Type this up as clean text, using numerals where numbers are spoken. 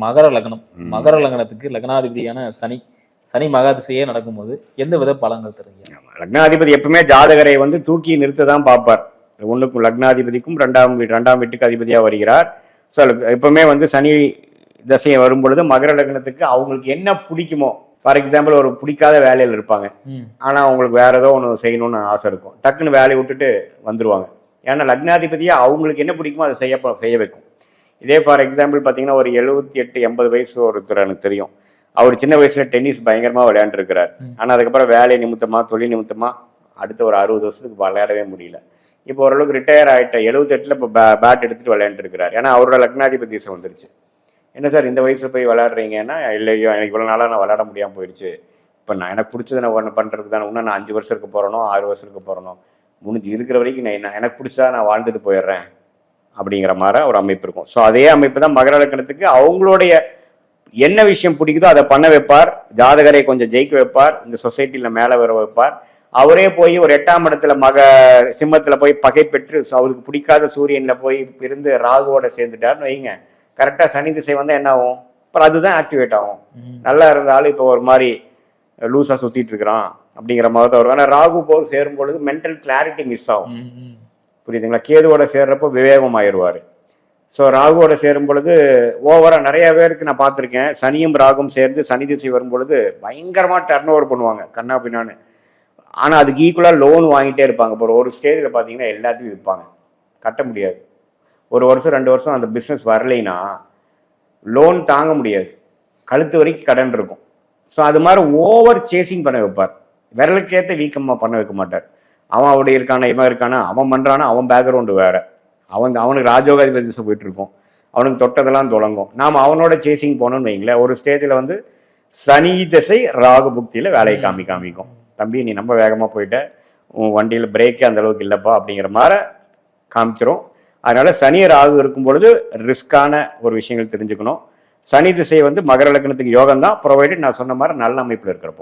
மகர லக்னம். மகர லக்னத்துக்கு லக்னாதிபதியான சனி, சனி மகா திசையே நடக்கும்போது எந்த வித பலன்கள் தருவீங்க? லக்னாதிபதி எப்பவுமே ஜாதகரை வந்து தூக்கி நிறுத்த தான் பார்ப்பார். ஒண்ணுக்கும் லக்னாதிபதிக்கும் ரெண்டாம் வீட்டுக்கு அதிபதியா வருகிறார். ஸோ எப்பவுமே வந்து சனி தசையை வரும் பொழுது மகர லக்னத்துக்கு அவங்களுக்கு என்ன பிடிக்குமோ, ஃபார் எக்ஸாம்பிள் ஒரு பிடிக்காத வேலையில் இருப்பாங்க, ஆனா அவங்களுக்கு வேற ஏதோ ஒன்று செய்யணும்னு ஆசை இருக்கும், டக்குன்னு வேலையை விட்டுட்டு வந்துருவாங்க. ஏன்னா லக்னாதிபதியா அவங்களுக்கு என்ன பிடிக்குமோ அதை செய்ய வைக்கும். இதே ஃபார் எக்ஸாம்பிள் பார்த்தீங்கன்னா ஒரு 78-80 வயசு ஒருத்தர் எனக்கு தெரியும். அவர் சின்ன வயசுல டென்னிஸ் பயங்கரமா விளையாண்டுருக்கிறார். ஆனா அதுக்கப்புறம் வேலை நிமித்தமா தொழில் நிமித்தமா அடுத்த ஒரு 60 வருஷத்துக்கு விளையாடவே முடியல. இப்போ ஓரளவுக்கு ரிட்டையர் ஆகிட்ட 78ல் இப்போ பேட் எடுத்துட்டு விளையாண்டு இருக்கிறார். ஏன்னா அவரோட லக்னாதிபதி திசை வந்துருச்சு. என்ன சார் இந்த வயசுல போய் விளையாடுறீங்கன்னா, இல்லையோ எனக்கு இவ்வளோ நாளாக நான் விளையாட முடியாமல் போயிடுச்சு, இப்போ நான் எனக்கு பிடிச்சது நான் ஒன்று பண்ணுறதுக்கு தானே, இன்னும் நான் 5 வருஷம் இருக்க போகிறனோ 6 வருஷம் இருக்க போகிறனோ, முடிஞ்சு இருக்கிற வரைக்கும் நான் எனக்கு பிடிச்சா நான் வாழ்ந்துட்டு போயிடுறேன் அப்படிங்கிற மாதிரி ஒரு அமைப்பு இருக்கும். ஸோ அதே அமைப்பு தான் மகர லக்னத்துக்கு. அவங்களுடைய என்ன விஷயம் பிடிக்குதோ அதை பண்ண வைப்பார். ஜாதகரை கொஞ்சம் ஜெயிக்க வைப்பார், இந்த சொசைட்டியில் மேலே வர வைப்பார். அவரே போய் ஒரு 8ஆம் இடத்துல சிம்மத்துல போய் பகை பெற்று அவருக்கு பிடிக்காத சூரியன்ல போய் இருந்து ராகுவோட சேர்ந்துட்டாருன்னு வைங்க, கரெக்டா சனி திசை வந்தா என்ன ஆகும்? அப்புறம் அதுதான் ஆக்டிவேட் ஆகும். நல்லா இருந்தாலும் இப்போ ஒரு மாதிரி லூஸா சுத்திட்டு இருக்கிறான் அப்படிங்கிற மாதிரி தான் வரும். ஆனா ராகு போர் சேரும் பொழுது மென்டல் கிளாரிட்டி மிஸ் ஆகும். புரியுதுங்களா? கேதுவோட சேர்றப்போ விவேகம் ஆயிடுவாரு. ஸோ ராகுவோட சேரும் பொழுது ஓவரா நிறைய பேருக்கு நான் பார்த்துருக்கேன், சனியும் ராகும் சேர்ந்து சனி திசை வரும் பொழுது பயங்கரமா டர்ன் ஓவர் பண்ணுவாங்க கண்ணா பின்னான்னு. ஆனா அதுக்கு ஈக்குவலா லோன் வாங்கிட்டே இருப்பாங்க. இப்போ ஒரு ஸ்டேஜில் பார்த்தீங்கன்னா எல்லாத்தையும் விற்பாங்க, கட்ட முடியாது. ஒரு வருஷம் 2 வருஷம் அந்த பிஸ்னஸ் வரலைன்னா லோன் தாங்க முடியாது, கழுத்து வரைக்கும் கடன் இருக்கும். ஸோ அது மாதிரி ஓவர் சேசிங் பண்ண வைப்பார். விரலுக்கேற்ற வீக்கமாக பண்ண வைக்க மாட்டார். அவன் அப்படி இருக்கானா இவன் இருக்கானா, அவன் பண்ணுறானா அவன் பேக்ரவுண்டு வேற, அவனுக்கு ராஜோகாதிபதி திசை போயிட்டு இருக்கும், அவனுக்கு தொட்டதெல்லாம் தொடங்கும். நாம் அவனோட சேசிங் போனோம்னு வைங்களேன், ஒரு ஸ்டேஜில் வந்து சனி திசை ராகு புக்தியில் வேலையை காமிக்கும். தம்பி நீ ரொம்ப வேகமாக போயிட்ட, உன் வண்டியில் பிரேக்கே அந்த அளவுக்கு இல்லைப்பா அப்படிங்கிற மாதிரி காமிச்சிரும். அதனால சனி ராகு இருக்கும் பொழுது ரிஸ்கான ஒரு விஷயங்கள் தெரிஞ்சுக்கணும். சனி திசை வந்து மகர லக்னத்துக்கு யோகம் தான், ப்ரொவைடட் நான் சொன்ன மாதிரி நல்ல அமைப்பில் இருக்கிறப்போ.